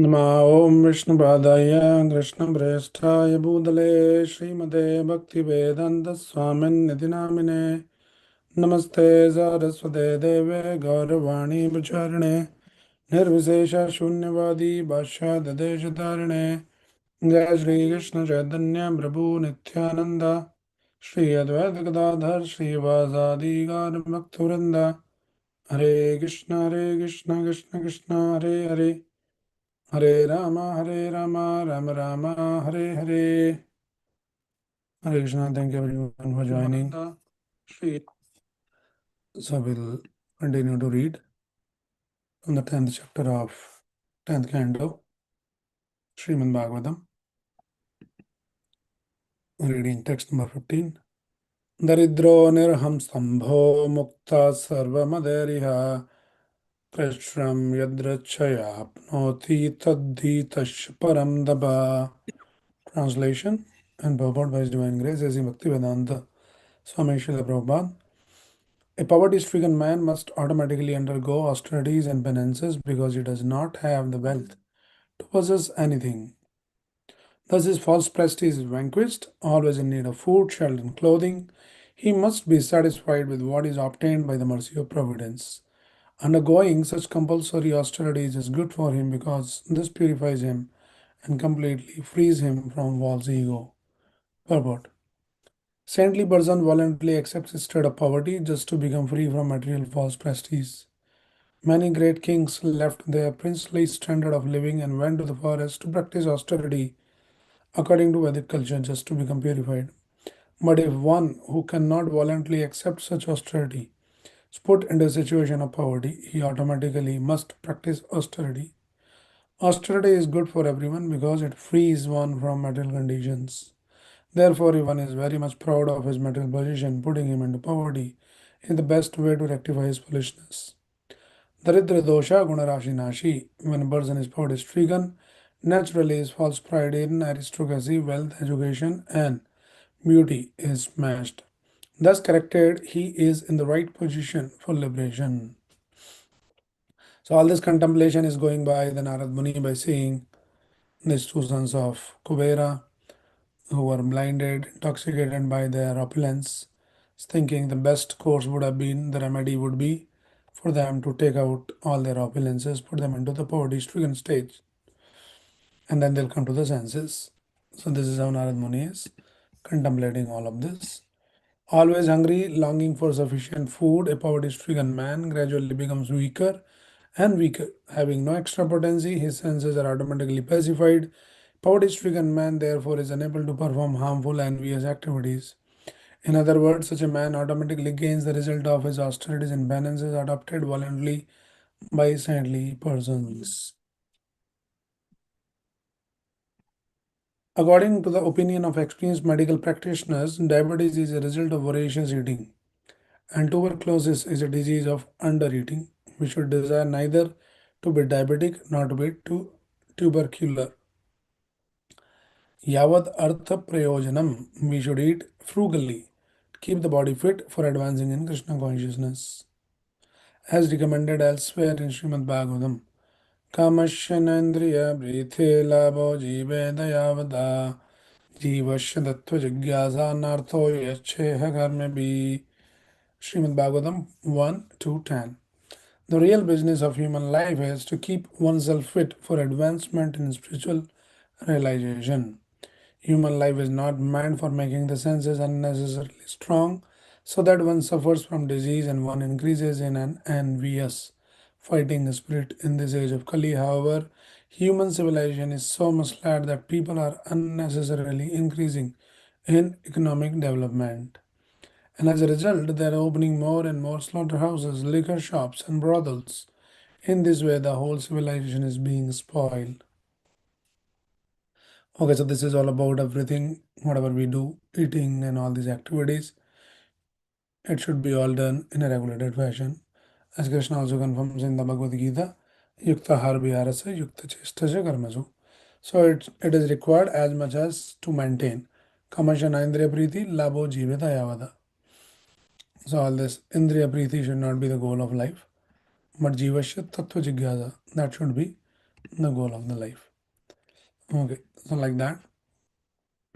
नमः ॐ विष्णुपादाय कृष्णप्रेष्ठाय भूतले श्रीमते भक्तिवेदान्तस्वामिन्निधि नामिने नमस्ते सारस्वते देवे गौरवाणी प्रचारिणे निर्विशेषशून्यवादी भाष्यादिदेशतारिणे जय श्रीकृष्ण चैतन्य प्रभु नित्यानन्द श्री अद्वैत गदाधर श्रीवासादि गौरभक्तवृन्द हरे Krishna Krishna Krishna Hare Hare Hare Rama, Rama Rama, Hare Hare. Hare Krishna, thank you everyone for joining. So we'll continue to read from the 10th chapter of 10th canto, Srimad Bhagavatam, reading text number 15. Daridro nirham stambho mukta sarvamaderiha prashram yadrachaya apnoti taddhi tash param daba. Translation and purport by His Divine Grace as Bhaktivedanta Swami Srila Prabhupada. A poverty-stricken man must automatically undergo austerities and penances because he does not have the wealth to possess anything. Thus his false prestige is vanquished, always in need of food, shelter, and clothing. He must be satisfied with what is obtained by the mercy of Providence. Undergoing such compulsory austerities is good for him because this purifies him and completely frees him from false ego. Purport. Saintly person voluntarily accepts his state of poverty just to become free from material false prestige. Many great kings left their princely standard of living and went to the forest to practice austerity according to Vedic culture just to become purified. But if one who cannot voluntarily accept such austerity is put into a situation of poverty, he automatically must practice austerity. Austerity is good for everyone because it frees one from material conditions. Therefore, if one is very much proud of his material position, putting him into poverty is the best way to rectify his foolishness. Daridra dosha gunarashi nashi. When a person is poverty stricken, naturally his false pride in aristocracy, wealth, education, and beauty is smashed. Thus corrected, he is in the right position for liberation. So all this contemplation is going by the Narad Muni by seeing these two sons of Kubera who were blinded, intoxicated by their opulence, thinking the best course would have been, the remedy would be for them to take out all their opulences, put them into the poverty stricken stage, and then they'll come to the senses. So, this is how Narad Muni is contemplating all of this. Always hungry, longing for sufficient food, a poverty stricken man gradually becomes weaker and weaker. Having no extra potency, his senses are automatically pacified. Poverty stricken man, therefore, is unable to perform harmful, envious activities. In other words, such a man automatically gains the result of his austerities and penances adopted voluntarily by saintly persons. According to the opinion of experienced medical practitioners, diabetes is a result of voracious eating, and tuberculosis is a disease of undereating. We should desire neither to be diabetic nor to be tubercular. Yavad artha prayojanam. We should eat frugally, keep the body fit for advancing in Krishna consciousness. As recommended elsewhere in Srimad Bhagavatam, Kamashyanandriya Bhrite Labo Jive Dayavada Jivasya Tattva Jigyasa Nartho Yacheha Karmebi. Srimad Bhagavatam 1 to 10. The real business of human life is to keep oneself fit for advancement in spiritual realization. Human life is not meant for making the senses unnecessarily strong so that one suffers from disease and one increases in an envious fighting spirit. In this age of Kali, however, human civilization is so misled that people are unnecessarily increasing in economic development. And as a result, they are opening more and more slaughterhouses, liquor shops, and brothels. In this way, the whole civilization is being spoiled. Okay, so this is all about everything, whatever we do, eating and all these activities. It should be all done in a regulated fashion. As Krishna also confirms in the Bhagavad Gita, Yukta har viharasa yukta chestasya karmasu. So it is required as much as to maintain. Kamasya indriya priti labo jiveta yavada. So all this indriya priti should not be the goal of life, but jivasya tattva jigyasa, that should be the goal of the life. Okay, so like that.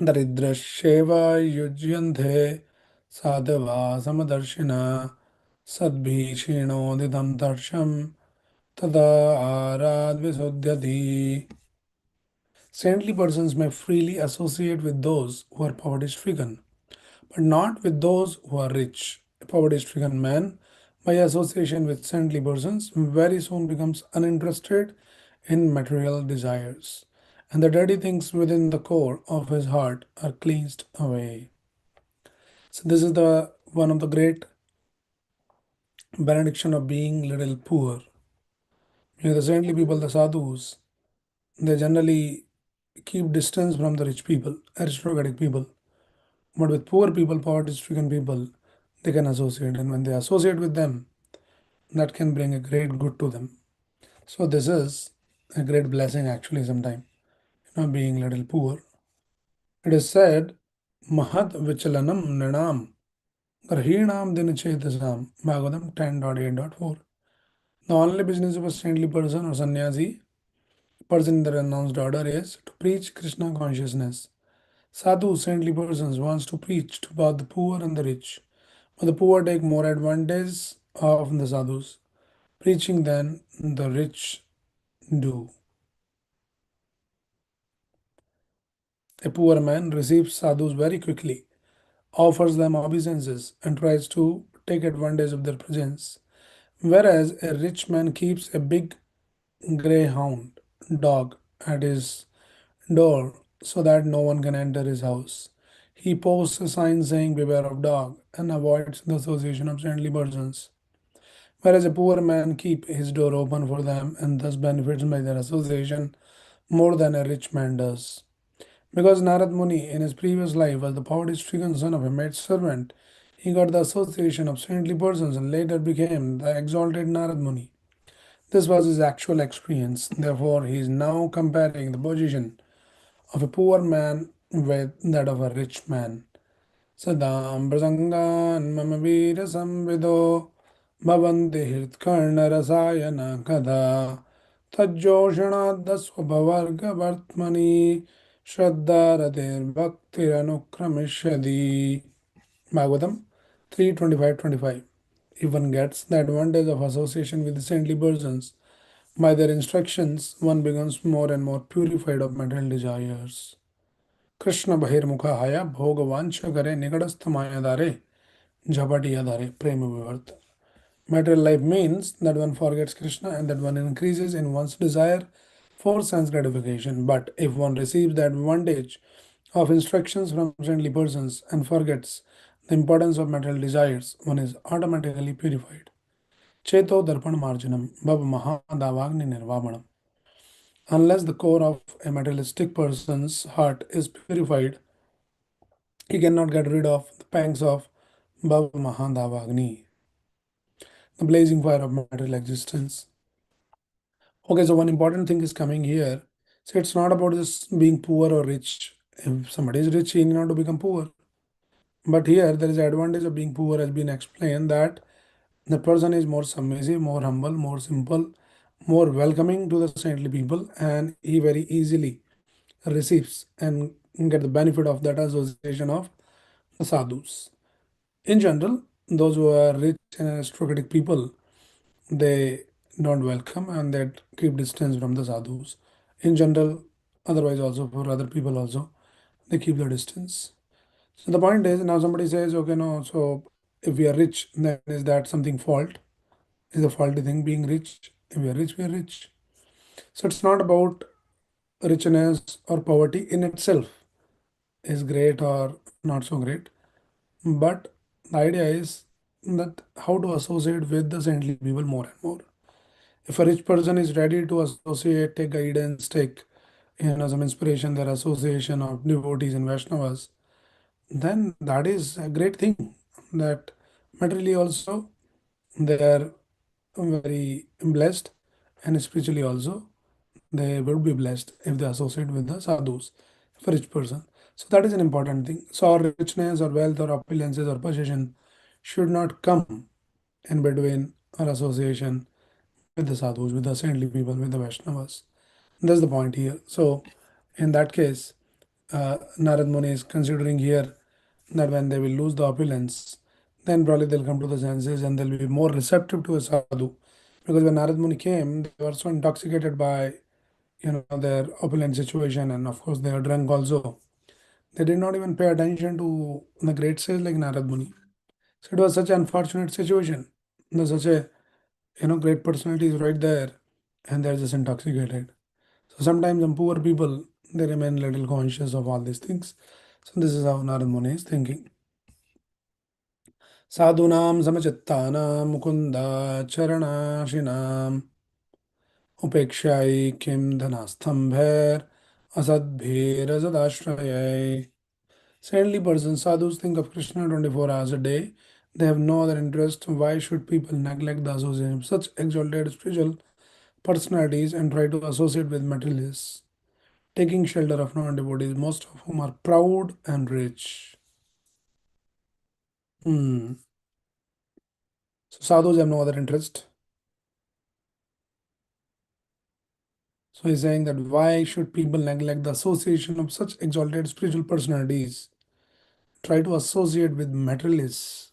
दरिद्रश्येव युज्यन्ते साधवा समदर्शिना सद्भीषिणोदितं तर्षं तदा आराद्विशोध्यति. Saintly persons may freely associate with those who are poverty stricken, but not with those who are rich. A poverty stricken man, by association with saintly persons, very soon becomes uninterested in material desires, and the dirty things within the core of his heart are cleansed away. So this is the one of the great benediction of being little poor. The saintly people, the sadhus, they generally keep distance from the rich people, aristocratic people. But with poor people, poverty-stricken people, they can associate, and when they associate with them, that can bring a great good to them. So this is a great blessing actually. Sometime, being little poor. It is said, "Mahat vichalanam nrinam grahinam dinachetasam." Bhagavatam 10.8.4. The only business of a saintly person or sannyasi, person in the renounced order, is to preach Krishna consciousness. Sadhu, saintly persons, wants to preach to both the poor and the rich. But the poor take more advantage of the sadhus, preaching than the rich do. A poor man receives sadhus very quickly, offers them obeisances, and tries to take advantage of their presence. Whereas a rich man keeps a big greyhound dog at his door so that no one can enter his house. He posts a sign saying, "Beware of dog," and avoids the association of saintly persons. Whereas a poor man keeps his door open for them and thus benefits by their association more than a rich man does. Because Narad Muni in his previous life was the poverty-stricken son of a maid servant, he got the association of saintly persons and later became the exalted Narad Muni. This was his actual experience. Therefore, he is now comparing the position of a poor man with that of a rich man. Sadam prasangan mama veera samvido bhavanti hritkarna rasayana kada tajjoshana swabhavarga vartmani shraddharadir bhaktiranukramishadi. Bhagavatam 3:25-25. If one gets the advantage of association with the saintly persons, by their instructions, one becomes more and more purified of material desires. Krishna Bahirmukhaya Bhogavansha Gare Nigadasthamayadare Jhabadiyadare Prema Vivarta. Material life means that one forgets Krishna and that one increases in one's desire for sense gratification. But if one receives the advantage of instructions from saintly persons and forgets the importance of material desires, one is automatically purified. Cheto Darpan Marjanam Bhav Mahadavagni Nirvamanam. Unless the core of a materialistic person's heart is purified, he cannot get rid of the pangs of Bhav Mahadavagni, the blazing fire of material existence. Okay, so one important thing is coming here. So it's not about this being poor or rich. If somebody is rich, he need not to become poor. But here there is an advantage of being poor has been explained that the person is more submissive, more humble, more simple, more welcoming to the saintly people, and he very easily receives and get the benefit of that association of the sadhus. In general, those who are rich and aristocratic people, they don't welcome and they keep distance from the sadhus. In general, otherwise also for other people also, they keep the distance. So the point is now somebody says, okay, no, so if we are rich, then is that something fault? Is a faulty thing being rich? If we are rich, we are rich. So it's not about richness or poverty in itself is great or not so great. But the idea is that how to associate with the saintly people more and more. If a rich person is ready to associate, take guidance, take some inspiration, their association of devotees and Vaishnavas, then that is a great thing. That materially also they are very blessed, and spiritually also they will be blessed if they associate with the sadhus, for rich person. So that is an important thing. So our richness or wealth or opulences or possession should not come in between our association with the sadhus, with the saintly people, with the Vaishnavas. That's the point here. So, in that case, Narad Muni is considering here that when they will lose the opulence, then probably they'll come to the senses and they'll be more receptive to a sadhu. Because when Narad Muni came, they were so intoxicated by their opulent situation, and of course they are drunk also. They did not even pay attention to the great sage like Narad Muni. So it was such an unfortunate situation. There's such a great personality is right there, and they're just intoxicated. So sometimes some poor people they remain little conscious of all these things. So this is how Narad Muni is thinking. Sadhunam samachittanam mukunda charanashinam upekshai kim dhanastambhair asadbhir. Saintly persons, sadhus think of Krishna 24 hours a day. They have no other interest. Why should people neglect the association of such exalted spiritual personalities and try to associate with materialists, taking shelter of non devotees, most of whom are proud and rich? Hmm. So, sadhus have no other interest. So, he's saying that why should people neglect the association of such exalted spiritual personalities, try to associate with materialists,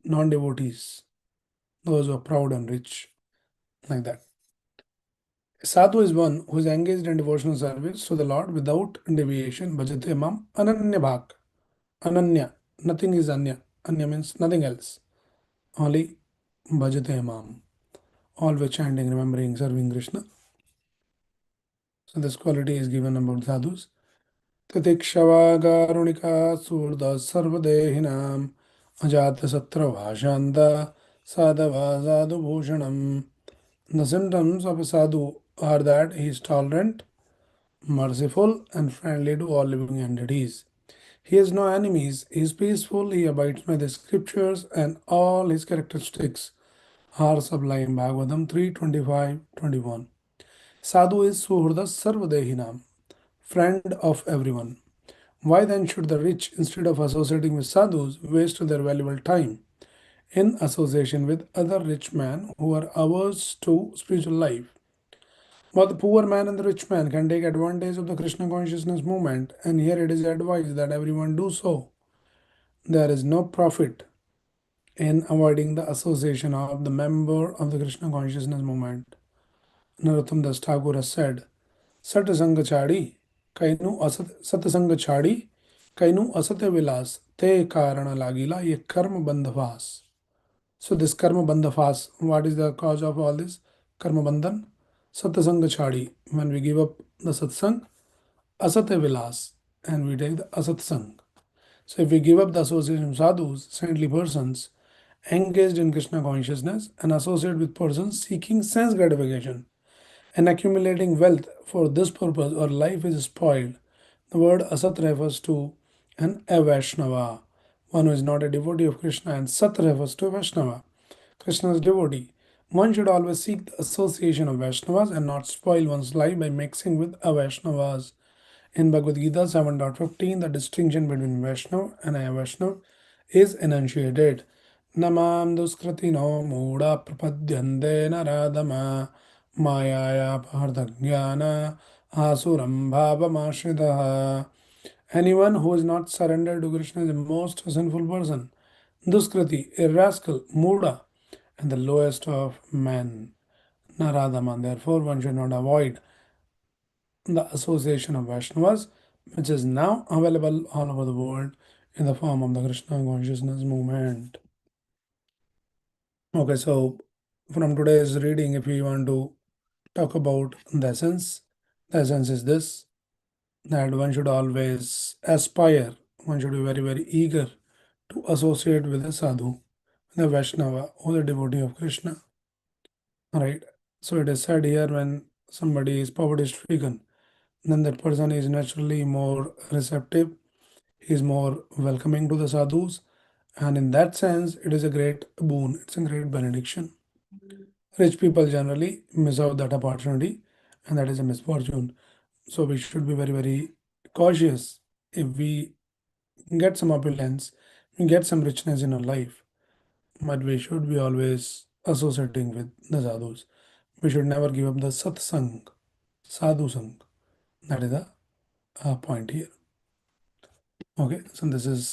non devotees, those who are proud and rich, like that. Sadhu is one who is engaged in devotional service to the Lord without deviation. Bhajate mam ananya bhak. Ananya. Nothing is anya. Anya means nothing else. Only bhajate mam. Always chanting, remembering, serving Krishna. So this quality is given about sadhus. Tatikshava surda sarvadehinam ajata satra bhashanda sadhava sadhu bhushanam. The symptoms of a sadhu are that he is tolerant, merciful, and friendly to all living entities. He has no enemies, he is peaceful, he abides by the scriptures, and all his characteristics are sublime. Bhagavatam 3:25-21. Sadhu is Suhrda Sarvadehinam, friend of everyone. Why then should the rich, instead of associating with sadhus, waste their valuable time in association with other rich men who are averse to spiritual life? But the poor man and the rich man can take advantage of the Krishna consciousness movement, and here it is advised that everyone do so. There is no profit in avoiding the association of the member of the Krishna consciousness movement. Narottam Das Thakur has said, Satsanga chadi, kainu asat satsanga chadi, kainu asate vilas, te karana lagila, ye karma bandhavas. So this karma bandhavas, what is the cause of all this? Karma bandhan, satsanga chadi. When we give up the satsang, asate vilas, and we take the asatsang. So if we give up the association of sadhus, saintly persons, engaged in Krishna consciousness, and associate with persons seeking sense gratification and accumulating wealth for this purpose, our life is spoiled. The word asat refers to an Avaishnava, one who is not a devotee of Krishna, and Sat refers to a Vaishnava, Krishna's devotee. One should always seek the association of Vaishnavas and not spoil one's life by mixing with Avaishnavas. In Bhagavad Gita 7.15, the distinction between Vaishnav and Avaishnav is enunciated. Namam duskratino mooda prapadyante naradama mayaya pardhagyana asuram bhavamashridaha. Anyone who is not surrendered to Krishna is a most sinful person. Duskrati, a rascal, Muda, and the lowest of men. Naradama. Therefore, one should not avoid the Association of Vaishnavas, which is now available all over the world in the form of the Krishna consciousness movement. Okay, so from today's reading, if we want to talk about the essence is this, that one should always aspire, one should be very, very eager to associate with a sadhu, the Vaishnava, or the devotee of Krishna. Right? So it is said here when somebody is poverty stricken, then that person is naturally more receptive, he is more welcoming to the sadhus, and in that sense, it is a great boon, it's a great benediction. Rich people generally miss out that opportunity, and that is a misfortune. So we should be very, very cautious if we get some opulence, we get some richness in our life, but we should be always associating with the sadhus. We should never give up the satsang. sadhu sang. That is the point here. Okay, so this is